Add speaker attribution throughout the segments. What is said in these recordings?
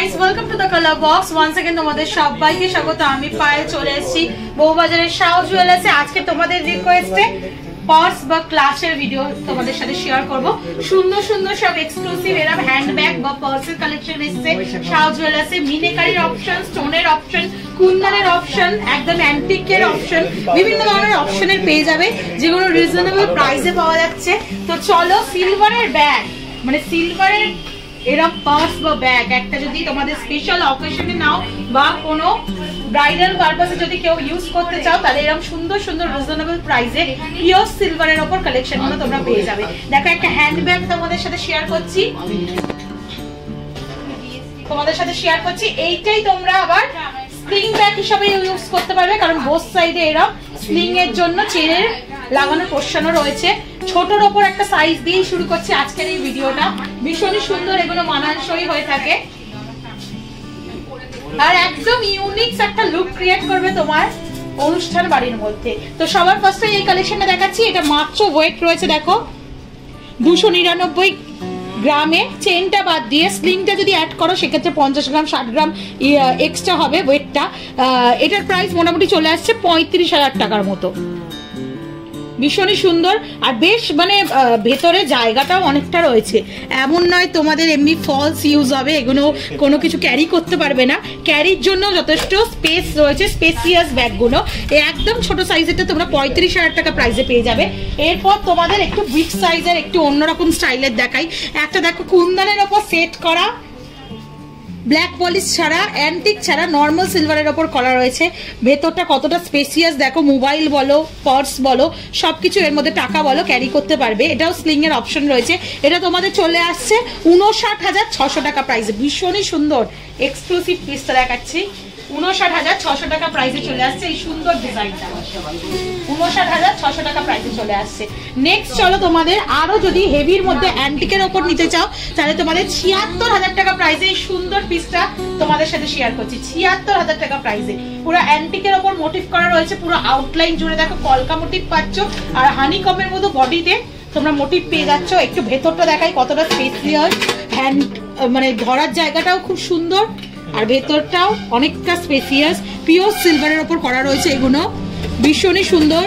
Speaker 1: Guys, welcome to the colour box. Once again তোমাদের সবাইকে স্বাগত। আমি পায়েল চলে এসেছি বউবাজারের শাও জুয়েলার্সে। আজকে তোমাদের রিকোয়েস্টে পার্স বা ক্লাসের ভিডিও তোমাদের সাথে শেয়ার করব। সুন্দর সুন্দর সব এক্সক্লুসিভ এরকম হ্যান্ডব্যাগ বা পার্সের কালেকশন এসেছে শাও জুয়েলার্সে। মিনেকারির অপশন, স্টোনের অপশন, কুন্দনের অপশন, একদম অ্যান্টিকের অপশন, বিভিন্ন ধরনের অপশনের পেয়ে যাবে যেগুলো রিজনেবল প্রাইসে পাওয়া যাচ্ছে। তো চলো, সিলভারের ব্যাগ মানে সিলভারের এরকম পার্স বা ব্যাগ একটা যদি তোমাদের স্পেশাল অকেশনে নাও বা কোনো ব্রাইডাল পারপাসে যদি কেউ ইউজ করতে চাও, তাহলে এরকম সুন্দর সুন্দর রিজনেবল প্রাইসে পিওর সিলভারের ওপর কালেকশনগুলো তোমরা পেয়ে যাবে। দেখো, একটা হ্যান্ড ব্যাগ তোমাদের সাথে শেয়ার করছি এইটাই তোমরা আবার স্লিং ব্যাগ হিসাবে ইউজ করতে পারবে, কারণ বোথ সাইডে এরকম স্লিং এর জন্য চেনের লাগানো পোর্শনও রয়েছে। ছোটর ওপর একটা সাইজ দিয়ে শুরু করছি আজকের এই ভিডিওটা। ভীষণই সুন্দর, এগুলো মানানসই হয়ে থাকে আর একদম ইউনিক একটা লুক ক্রিয়েট করবে তোমার অনুষ্ঠান বাড়ির মধ্যে। তো সবার ফার্স্টে এই কালেকশনটা দেখাচ্ছি। এটা মাত্র ওয়েট রয়েছে দেখো 299 গ্রামে। চেনটা বাদ দিয়ে স্লিংটা যদি অ্যাড করো সেক্ষেত্রে 50 গ্রাম 60 গ্রাম এক্সট্রা হবে ওয়েটটা। এটার প্রাইস মোটামুটি চলে আসছে 35,000 টাকার মতো। ভীষণই সুন্দর আর বেশ মানে ভেতরে জায়গাটাও অনেকটা রয়েছে, এমন নয় তোমাদের এমনি ফলস ইউজ হবে, এগুলো কোনো কিছু ক্যারি করতে পারবে না। ক্যারির জন্য যথেষ্ট স্পেস রয়েছে, স্পেসিয়াস ব্যাগগুলো। একদম ছোট সাইজেরটা তোমরা 35,000 টাকা প্রাইসে পেয়ে যাবে। এরপর তোমাদের একটু বিগ সাইজের একটু অন্যরকম স্টাইলের দেখাই। একটা দেখো কুন্দনের ওপর সেট করা, ব্ল্যাক পলিশ ছাড়া, অ্যান্টিক ছাড়া, নর্মাল সিলভারের ওপর করা রয়েছে। ভেতরটা কতটা স্পেসিয়াস দেখো, মোবাইল বলো, পার্স বলো, সবকিছু এর মধ্যে টাকা বলো ক্যারি করতে পারবে। এটাও স্লিং এর অপশন রয়েছে। এটা তোমাদের চলে আসছে 59,600 টাকা প্রাইসে। ভীষণই সুন্দর এক্সক্লুসিভ পিসটা দেখাচ্ছি। 59,600 টাকা প্রাইসে চলে আসছে এই সুন্দর ডিজাইনটা। 59,600 টাকা প্রাইসে চলে আসছে। নেক্সট চলো, তোমাদের আরো যদি হেভির মধ্যে অ্যান্টিকের ওপর নিতে চাও, তাহলে তোমাদের 76,000 টাকা প্রাইসে এই সুন্দর পিসটা তোমাদের সাথে শেয়ার করছি। 76,000 টাকা প্রাইসে পুরো অ্যান্টিকের ওপর মোটিভ করা রয়েছে। পুরো আউটলাইন জুড়ে দেখো কলকা মোটিভ পাচ্ছ আর হানিকমের মতো বডিতে তোমরা মোটিভ পেয়ে যাচ্ছ। একটু ভেতরটা দেখাই কতটা স্পেসিয়াস, হ্যান্ড মানে ধরার জায়গাটাও খুব সুন্দর আর ভেতরটাও অনেকটা স্পেসিয়াস। পিওর সিলভারের ওপর করা রয়েছে এগুলো। ভীষণই সুন্দর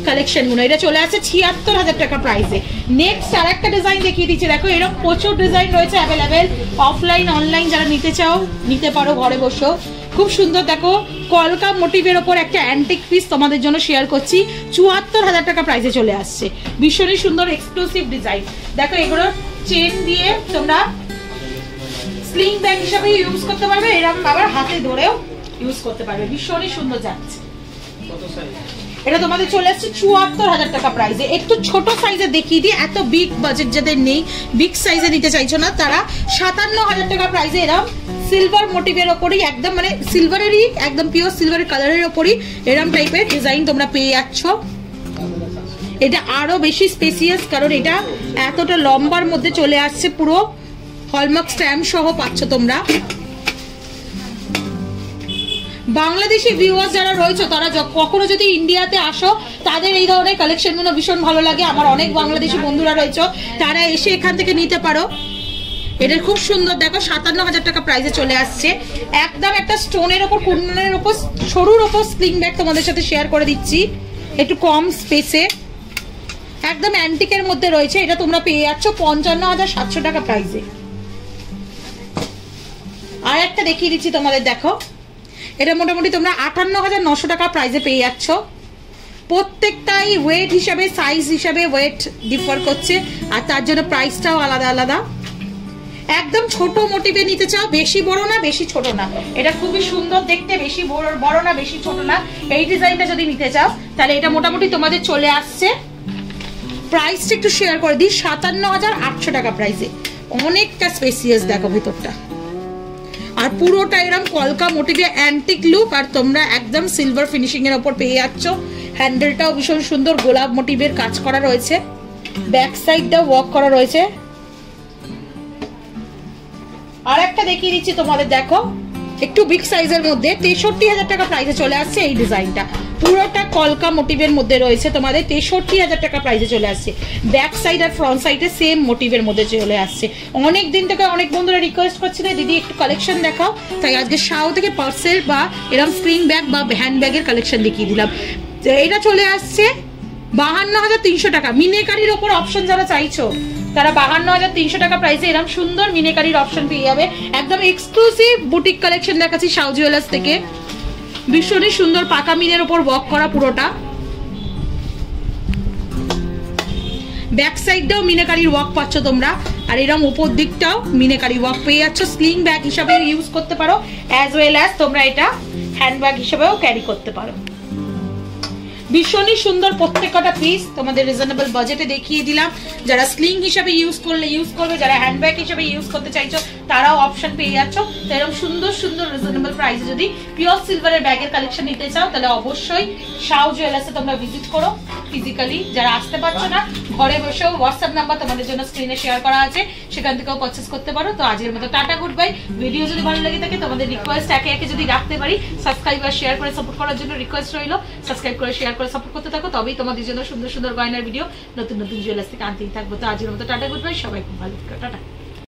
Speaker 1: কালেকশনগুলো। এটা চলে আসছে 76,000 টাকা প্রাইসে। নেক্সট আর একটা ডিজাইন দেখিয়ে দিচ্ছি। দেখো, এরকম প্রচুর ডিজাইন রয়েছে অ্যাভেলেবেল। অফলাইন অনলাইন যারা নিতে চাও নিতে পারো ঘরে বসেও। খুব সুন্দর দেখো, কলকা মোটিভের ওপর একটা অ্যান্টিক পিস তোমাদের জন্য শেয়ার করছি। 74,000 টাকা প্রাইসে চলে আসছে। ভীষণই সুন্দর এক্সক্লুসিভ ডিজাইন। দেখো, এগুলো চেন দিয়ে তোমরা স্লিং ব্যাগ হিসাবে ইউজ করতে পারবে, এরকম আবার হাতে ধরেও ইউজ করতে পারবে। ভীষণই সুন্দর যাচ্ছে। এটা তোমাদের চলে আসছে 74,000 টাকা প্রাইসে। একটু ছোট সাইজে দেখিয়ে দিই, এত বিগ বাজেট যাদের নেই, বিগ সাইজে নিতে চাইছো না, তারা 57,000 টাকা প্রাইসে এরকম সিলভার মোটিভের ওপরই একদম মানে সিলভারেরই একদম পিওর সিলভারের কালারের ওপরই এরকম টাইপের ডিজাইন তোমরা পেয়ে যাচ্ছ। এটা আরো বেশি স্পেসিয়াস, কারণ এটা এতটা লম্বার মধ্যে চলে আসছে। পুরো হলমার্ক স্ট্যাম্প সহ পাচ্ছ তোমরা। বাংলাদেশি ভিউয়ার্স যারা রয়েছে, তারা কখনো যদি ইন্ডিয়াতে আসো, তাদের এই ধরনের কালেকশনগুলো ভীষণ ভালো লাগে। আমার অনেক বাংলাদেশি বন্ধুরা রয়েছে, তারা এসে এখান থেকে নিতে পারো। এটা খুব সুন্দর দেখো, 57,000 টাকা প্রাইসে চলে আসছে। একদম একটা স্টোনের ওপর কুন্দনের ওপর সরুর ওপর স্লিং ব্যাগ তোমাদের সাথে শেয়ার করে দিচ্ছি, একটু কম স্পেসে, একদম অ্যান্টিকের মধ্যে রয়েছে। এটা তোমরা পেয়ে যাচ্ছ 55,700 টাকা প্রাইসে। আর একটা দেখিয়ে দিচ্ছি তোমাদের, দেখো এটা মোটামুটি তোমরা 58,900 টাকা প্রাইসে পেয়ে যাচ্ছ। প্রত্যেকটাই ওয়েট হিসাবে, সাইজ হিসাবে ওয়েট ডিফার করছে আর তার জন্য প্রাইসটাও আলাদা আলাদা। একদম ছোট মোটিভে নিতে চাও, বেশি বড় না বেশি ছোট না, এটা খুবই সুন্দর দেখতে, বেশি বড় না বেশি ছোট না, এই ডিজাইনটা যদি নিতে চাও তাহলে এটা মোটামুটি তোমাদের চলে আসছে। প্রাইসটা একটু শেয়ার করে দিই, 57,800 টাকা প্রাইসে। অনেকটা স্পেসিয়াস দেখো ভেতরটা, আর পুরোটা এরকম কলকা মোটিভে অ্যান্টিক লুক, আর তোমরা একদম সিলভার ফিনিশিং এর উপর পেয়ে যাচ্ছ। হ্যান্ডেলটাও ভীষণ সুন্দর গোলাপ মোটিভের কাজ করা রয়েছে, ব্যাক সাইডটাও ওয়ার্ক করা রয়েছে। আর একটা দেখিয়ে দিচ্ছি তোমাদের, দেখো একটু বিগ সাইজের মধ্যে 63,000 টাকা প্রাইসে চলে আসছে এই ডিজাইনটা। পুরোটা কলকা মোটিভের মধ্যে রয়েছে, তোমাদের 63,000 টাকা প্রাইসে চলে আসছে। ব্যাক সাইড আর ফ্রন্ট সাইডে সেম মোটিভের মধ্যে চলে আসছে। অনেক দিন থেকে অনেক বন্ধুরা রিকোয়েস্ট করছিলে দিদি একটু কালেকশন দেখাও, তাই আজকে শাও থেকে পার্সেল বা এরকম স্লিং ব্যাগ বা হ্যান্ড ব্যাগের কালেকশন দেখিয়ে দিলাম। এটা চলে আসছে 52,300 টাকা। মিনেকারির ওপর অপশন যারা চাইছো তারা 52,300 টাকা প্রাইসে এরকম সুন্দর মিনেকারির অপশন পেয়ে যাবে। একদম এক্সক্লুসিভ বুটিক কালেকশন দেখাচ্ছি শাও জুয়েলার্স থেকে। ভীষণই সুন্দর পাকা মিনের ওপর ওয়ার্ক করা পুরোটা। ব্যাক সাইডটাও মিনেকারির ওয়ার্ক পাচ্ছ তোমরা, আর এরকম উপর দিকটাও মিনেকারি ওয়ার্ক পেয়ে যাচ্ছ। স্লিং ব্যাগ হিসাবে ইউজ করতে পারো, অ্যাজ ওয়েল অ্যাজ তোমরা এটা হ্যান্ড ব্যাগ হিসেবেও ক্যারি করতে পারো। ভীষণই সুন্দর প্রত্যেকটা পিস তোমাদের রিজনেবল বাজেটে দেখিয়ে দিলাম। যারা স্লিং হিসাবে ইউজ করবে, যারা হ্যান্ডব্যাগ হিসাবে ইউজ করতে চাইছো তারাও অপশন পেয়ে যাচ্ছ। তো এরকম সুন্দর সুন্দর রিজনেবল প্রাইসে যদি পিওর সিলভারের ব্যাগের কালেকশন নিতে চাও তাহলে অবশ্যই শাও জুয়েলার্সে তোমরা ভিজিট করো ফিজিক্যালি। যারা আসতে পারছো না ঘরে বসেও হোয়াটসঅ্যাপ নাম্বার তোমাদের জন্য স্ক্রিনে শেয়ার করা আছে, সেখান থেকেও পারচেস করতে পারো। তো আজকের মতো টাটা, গুড বাই। ভিডিও যদি ভালো লেগে থাকে তোমাদের রিকোয়েস্ট একে একে যদি রাখতে পারি, সাবস্ক্রাইব আর শেয়ার করে সাপোর্ট করার জন্য রিকোয়েস্ট রইলো। সাবস্ক্রাইব করে শেয়ার করে সাপোর্ট করতে থাকো, তবেই তোমাদের জন্য সুন্দর সুন্দর গয়নার ভিডিও নতুন নতুন জুয়েলার্স থেকে আনতেই থাকবো। তো আজকের মতো টাটা, গুড বাই। সবাই খুব ভালো, টাটা।